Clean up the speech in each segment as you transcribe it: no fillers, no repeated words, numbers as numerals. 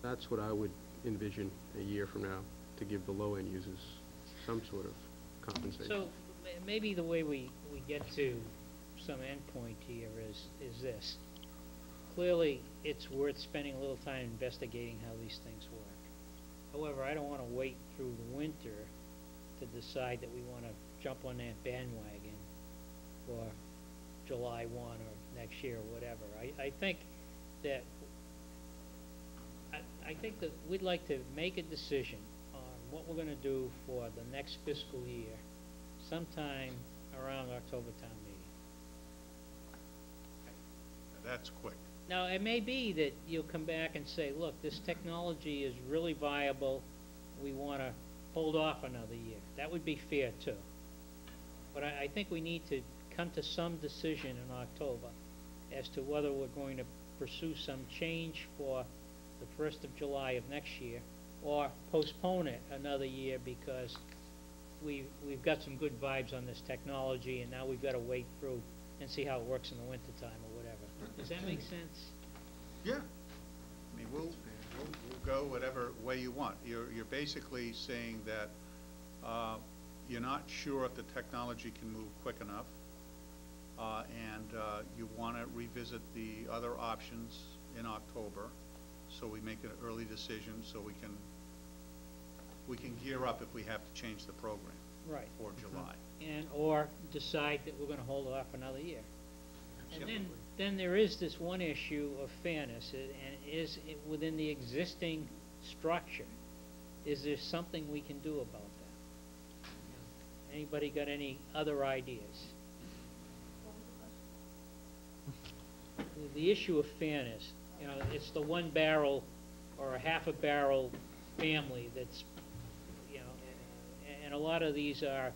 That's what I would envision a year from now, to give the low-end users some sort of compensation. So maybe the way we get to some endpoint here is this. Clearly, it's worth spending a little time investigating how these things work. However, I don't want to wait through the winter to decide that we want to jump on that bandwagon for July 1 or next year or whatever. I think that we'd like to make a decision on what we're going to do for the next fiscal year sometime around October town meeting. That's quick. Now, it may be that you'll come back and say, look, this technology is really viable. We want to hold off another year. That would be fair, too. But I think we need to come to some decision in October as to whether we're going to pursue some change for the 1st of July of next year or postpone it another year because we've got some good vibes on this technology and now we've got to wait through and see how it works in the wintertime or whatever. Does that make sense? Yeah. I mean, we'll go whatever way you want. You're basically saying that you're not sure if the technology can move quick enough, and you want to revisit the other options in October, so we make an early decision, so we can gear up if we have to change the program. Right. For July. And or decide that we're going to hold off another year. And Yep. then there is this one issue of fairness, and is it within the existing structure? Is there something we can do about that? Anybody got any other ideas? The issue of fairness, you know, it's the one barrel or a half a barrel family that's, you know, and a lot of these are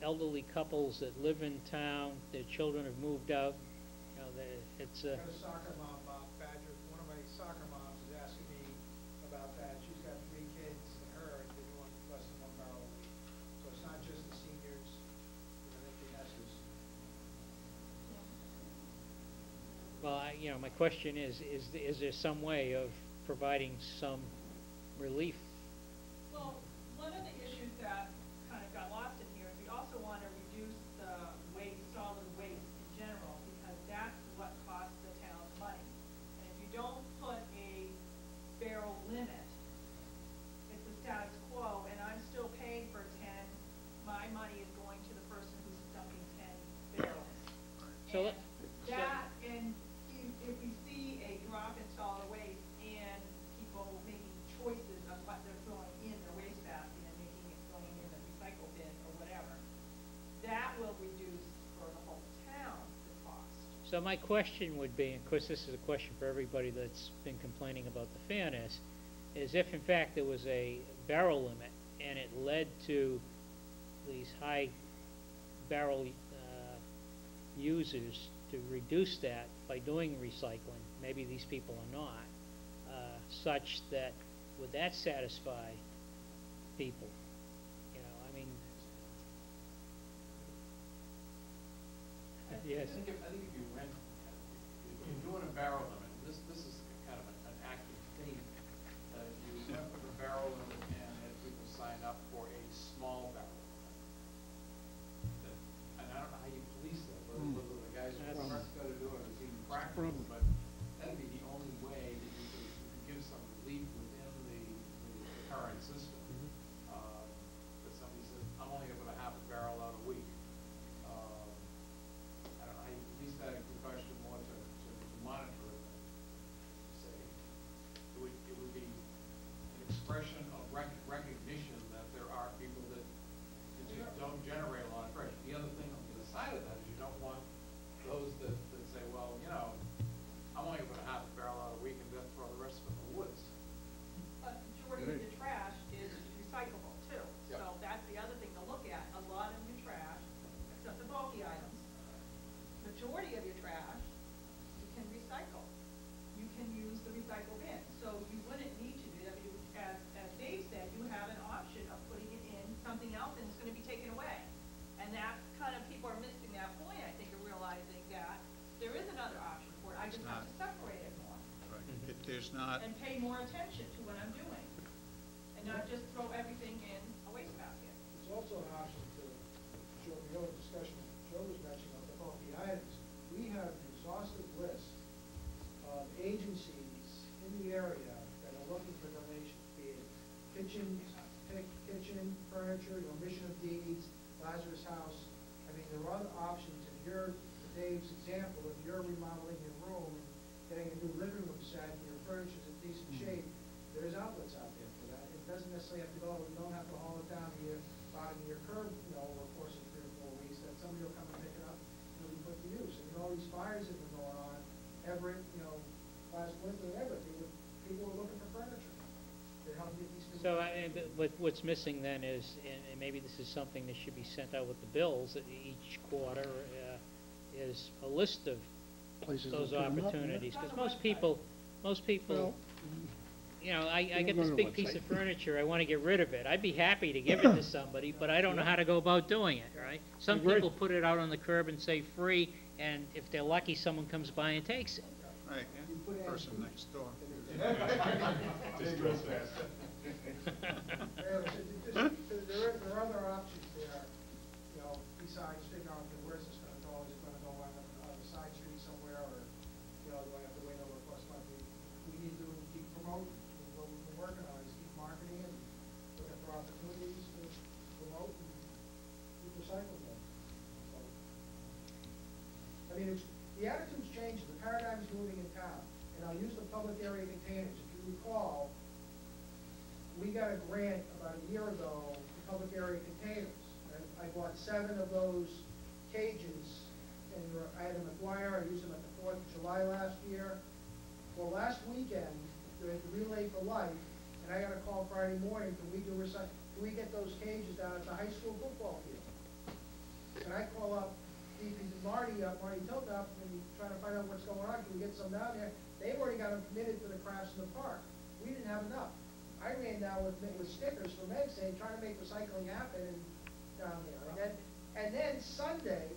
elderly couples that live in town, their children have moved out, you know, it's I got a soccer mom, Badger. One of my soccer moms is asking me about that. She's got 3 kids, and they're doing less than 1 barrel a week. So it's not just the seniors, you know, empty nesters. well, you know, my question is there some way of providing some relief? Well, one of the issues that kind of got lost in here is we also want to reduce the solid waste in general, because that's what costs the town money. And if you don't put a barrel limit, it's a status quo, and I'm still paying for 10. My money is going to the person who's dumping 10 barrels. So And if we see a drop in solid waste and people making choices on what they're throwing in their waste basket and making it going in the recycle bin or whatever, that will reduce for the whole town the cost. So my question would be, and of course this is a question for everybody that's been complaining about the fairness, is if in fact there was a barrel limit and it led to these high barrel users to reduce that by doing recycling, maybe these people are not, such that would that satisfy people? You know, I mean, yes. I think if you went, if you're doing a barrel limit, this is kind of an active theme. You went with a barrel limit and had people sign up for a small barrel limit. And I don't know how you police that, whether the guys who aren't going to do it is even practical, but that'd be the only way that you could give some relief within the current system. But somebody says, I'm only going to put a half a barrel out a week. I don't know how you police that. It could question more to monitor it. there's not, and pay more attention to what I'm doing, and not just throw everything in a wastebasket. It's also an option to, Joe, the other discussion Joe was mentioning about the items. We have an exhaustive list of agencies in the area that are looking for donations, be it kitchen, furniture, Mission of Deeds, Lazarus House. I mean, there are other options. If you're, Dave's example, if you're remodeling your room and getting a new living room set and your furniture's in decent shape, there's outlets out there for that. It doesn't necessarily have to go, you don't have to haul it down to your, bottom of your curb, over the course of 3 or 4 weeks, that somebody will come and pick it up and it'll be put to use. And all these fires that have been going on, Everett, last winter in Everett, people were looking for furniture to help get these people. So, what's missing then is, and maybe this is something that should be sent out with the bills each quarter, is a list of Places those to put 'em up, yeah. opportunities. Because most people, I get go this to the big piece website. of furniture, I want to get rid of it. I'd be happy to give it to somebody, but I don't know how to go about doing it, right? Some Agree. people put it out on the curb and say free, and if they're lucky, someone comes by and takes it. right, person next door. There are other options there, besides figuring out, where's this gonna go? Is it gonna go on a side street somewhere, or, do I have to wait over a course month? We need to keep promoting. What we've been working on is keep marketing and looking for opportunities to promote and keep recycling them. So, I mean, the attitude's changing, the paradigm's moving in town, and I'll use the public area containers. If you recall, we got a grant about a year ago for public area containers. And I bought 7 of those cages, and I had them at Dwyer, I used them at the 4th of July last year. Well, last weekend, they had the Relay for Life, and I got a call Friday morning, can we get those cages down at the high school football field? And I call up Marty Tilton up, and trying to find out what's going on, can we get some down there? They've already got them committed for the crafts in the park. We didn't have enough. I ran down with stickers from Meg saying, trying to make recycling happen down there. And then Sunday,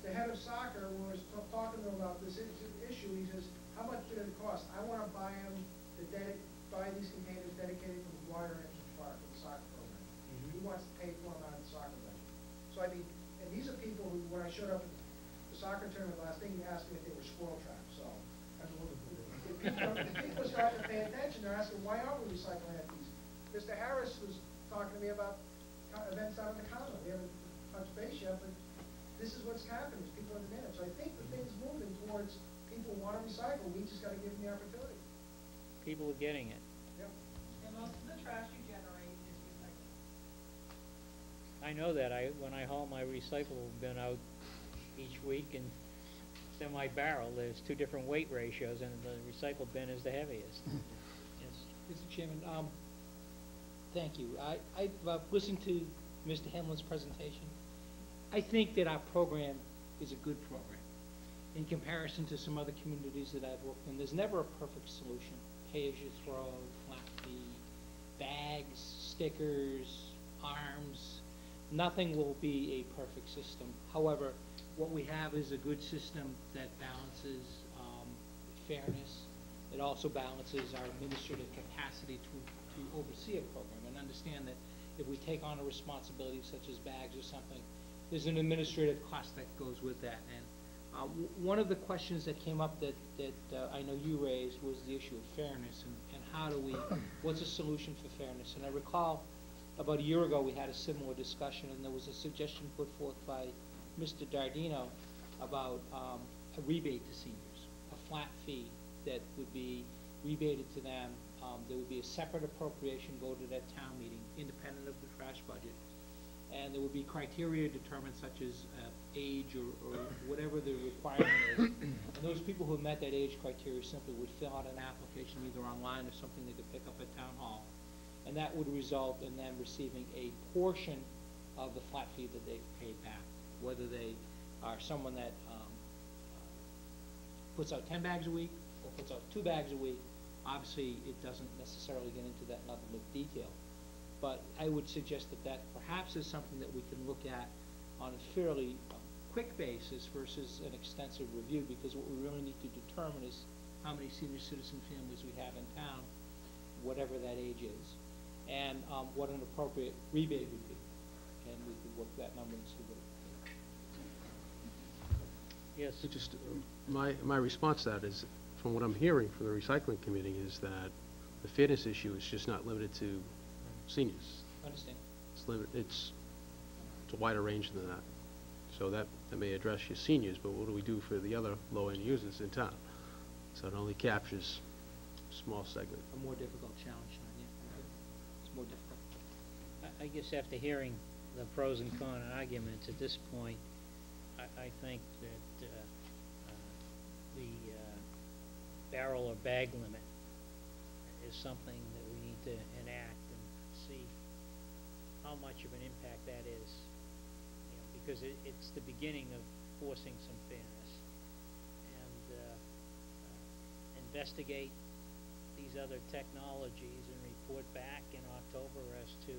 the head of soccer was talking to him about this issue. He says, how much did it cost? I want to buy these containers dedicated to the Dwyer Entrance Park for the soccer program. He wants to pay for them out of the soccer budget. So I mean, and these are people who, when I showed up at the soccer tournament last thing, he asked me if they were squirrel traps. So I mean, if people start to pay attention, they're asking, why aren't we recycling at these? Mr. Harris was talking to me about events down in the common. We haven't touched base yet, but this is what's happening, is people are demanding. So I think the thing's moving towards people want to recycle. We just got to give them the opportunity. People are getting it. Yeah. And most of the trash you generate is recycled. I know that. When I haul my recyclable bin out each week and semi-barrel, there's 2 different weight ratios, and the recycled bin is the heaviest. Yes. Mr. Chairman, thank you. I've listened to Mr. Hamlin's presentation. I think that our program is a good program in comparison to some other communities that I've worked in. There's never a perfect solution. Pay as you throw, flat fee, bags, stickers, arms. Nothing will be a perfect system. However, what we have is a good system that balances fairness. It also balances our administrative capacity to oversee a program, and understand that if we take on a responsibility such as bags or something, there's an administrative cost that goes with that. And one of the questions that came up that I know you raised was the issue of fairness, and how do we, what's a solution for fairness? And I recall about a year ago we had a similar discussion, and there was a suggestion put forth by Mr. Dardino about a rebate to seniors, a flat fee that would be rebated to them. There would be a separate appropriation voted at town meeting, independent of the trash budget. And there would be criteria determined, such as age or whatever the requirement is. And those people who met that age criteria simply would fill out an application either online or something they could pick up at town hall. And that would result in them receiving a portion of the flat fee that they've paid back, whether they are someone that puts out 10 bags a week or puts out 2 bags a week. Obviously, it doesn't necessarily get into that level of detail. But I would suggest that perhaps is something that we can look at on a fairly quick basis versus an extensive review, because what we really need to determine is how many senior citizen families we have in town, whatever that age is, and what an appropriate rebate would be. And we could work that number and see what it Yes. It just, my response to that is, from what I'm hearing from the recycling committee, is that the fairness issue is just not limited to seniors. understand. It's a wider range than that. So that may address your seniors, but what do we do for the other low-end users in town? So it only captures a small segment. A more difficult challenge, Sean, yeah. It's more difficult. I guess after hearing the pros and con arguments at this point, I think that the barrel or bag limit is something that we need to enact and see how much of an impact that is. You know, because it's the beginning of forcing some fairness. And investigate these other technologies and report back in October as to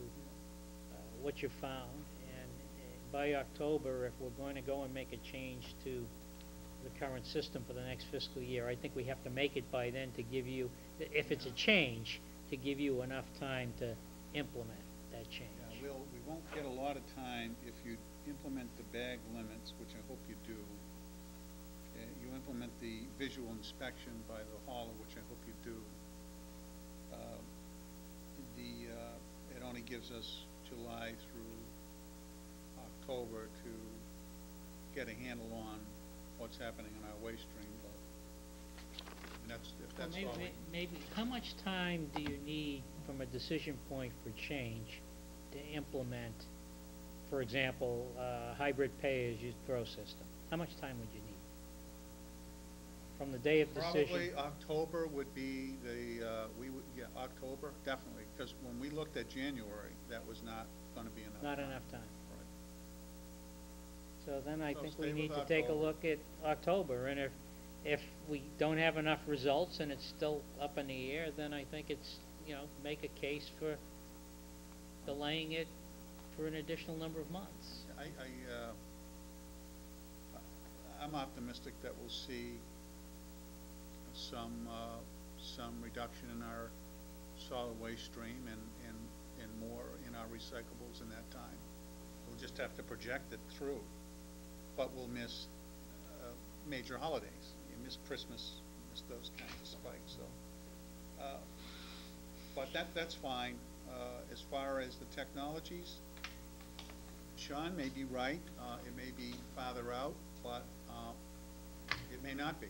what you found. And by October, if we're going to go and make a change to the current system for the next fiscal year, I think we have to make it by then to give you, if it's a change, to give you enough time to implement that change. Yeah, we won't get a lot of time if you implement the bag limits, which I hope you do. You implement the visual inspection by the hauler, which I hope you do. It only gives us July through October to get a handle on what's happening in our waste stream, but if that's all. Maybe, how much time do you need from a decision point for change to implement, for example, hybrid pay-as-you-throw system? How much time would you need? From the day of decision? Probably October would be October, definitely, because when we looked at January, that was not gonna be enough. Not enough time. Right. So then I So think stay we with need to take a October. look at October, and if we don't have enough results and it's still up in the air, then I think it's, make a case for delaying it for an additional number of months. I'm optimistic that we'll see some reduction in our solid waste stream and more in our recyclables in that time. We'll just have to project it through, but we'll miss major holidays. You miss Christmas, you miss those kinds of spikes. So, but that's fine. As far as the technologies, Sean may be right. It may be farther out, but it may not be.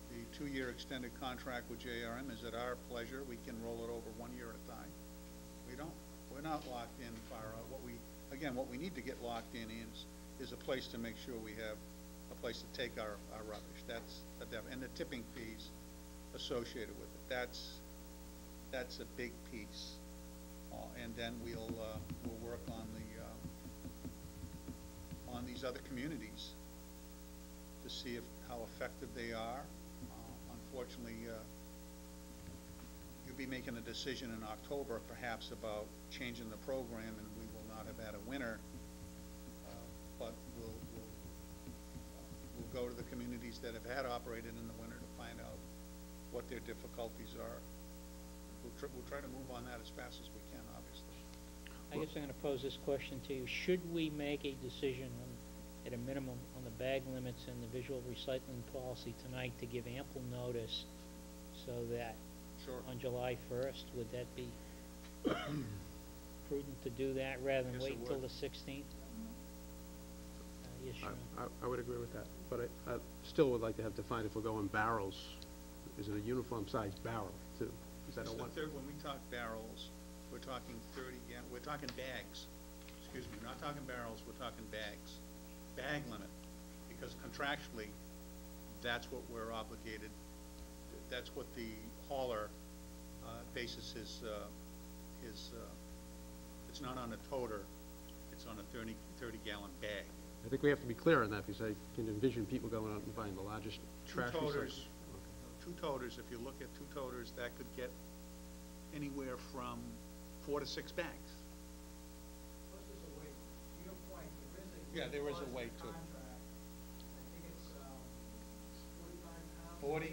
The 2-year extended contract with JRM is at our pleasure. We can roll it over 1 year at a time. We're not locked in far out. What we need to get locked in is a place to make sure we have a place to take our rubbish. And the tipping fees associated with it. That's a big piece. And then we'll work on these other communities to see how effective they are. Unfortunately, you'll be making a decision in October perhaps about changing the program, and we will not have had a winner, but we'll go to the communities that have had operated in the winter to find out what their difficulties are. We'll try to move on that as fast as we can, obviously. I guess I'm going to pose this question to you. Should we make a decision at a minimum on the bag limits and the visual recycling policy tonight to give ample notice so that Sure. on July 1st, would that be prudent to do that rather than Yes, wait it until would. the 16th? Yes, Sean. I would agree with that, but I still would like to have defined if we're going barrels, is it a uniform size barrel too? Is that a one? When we talk barrels, we're talking 30 gallon, we're talking bags. Excuse me, we're not talking barrels, we're talking bags. Bag limit, because contractually, that's what we're obligated, that's what the hauler bases his, it's not on a toter, it's on a 30 gallon bag. I think we have to be clear on that, because I can envision people going out and buying the largest trash Two toters, recycling. two toters, if you look at two toters, that could get anywhere from 4 to 6 bags. Plus there's a way, to your point, Yeah, there is a clause in way the too. contract. I think it's, 45 pounds. 40,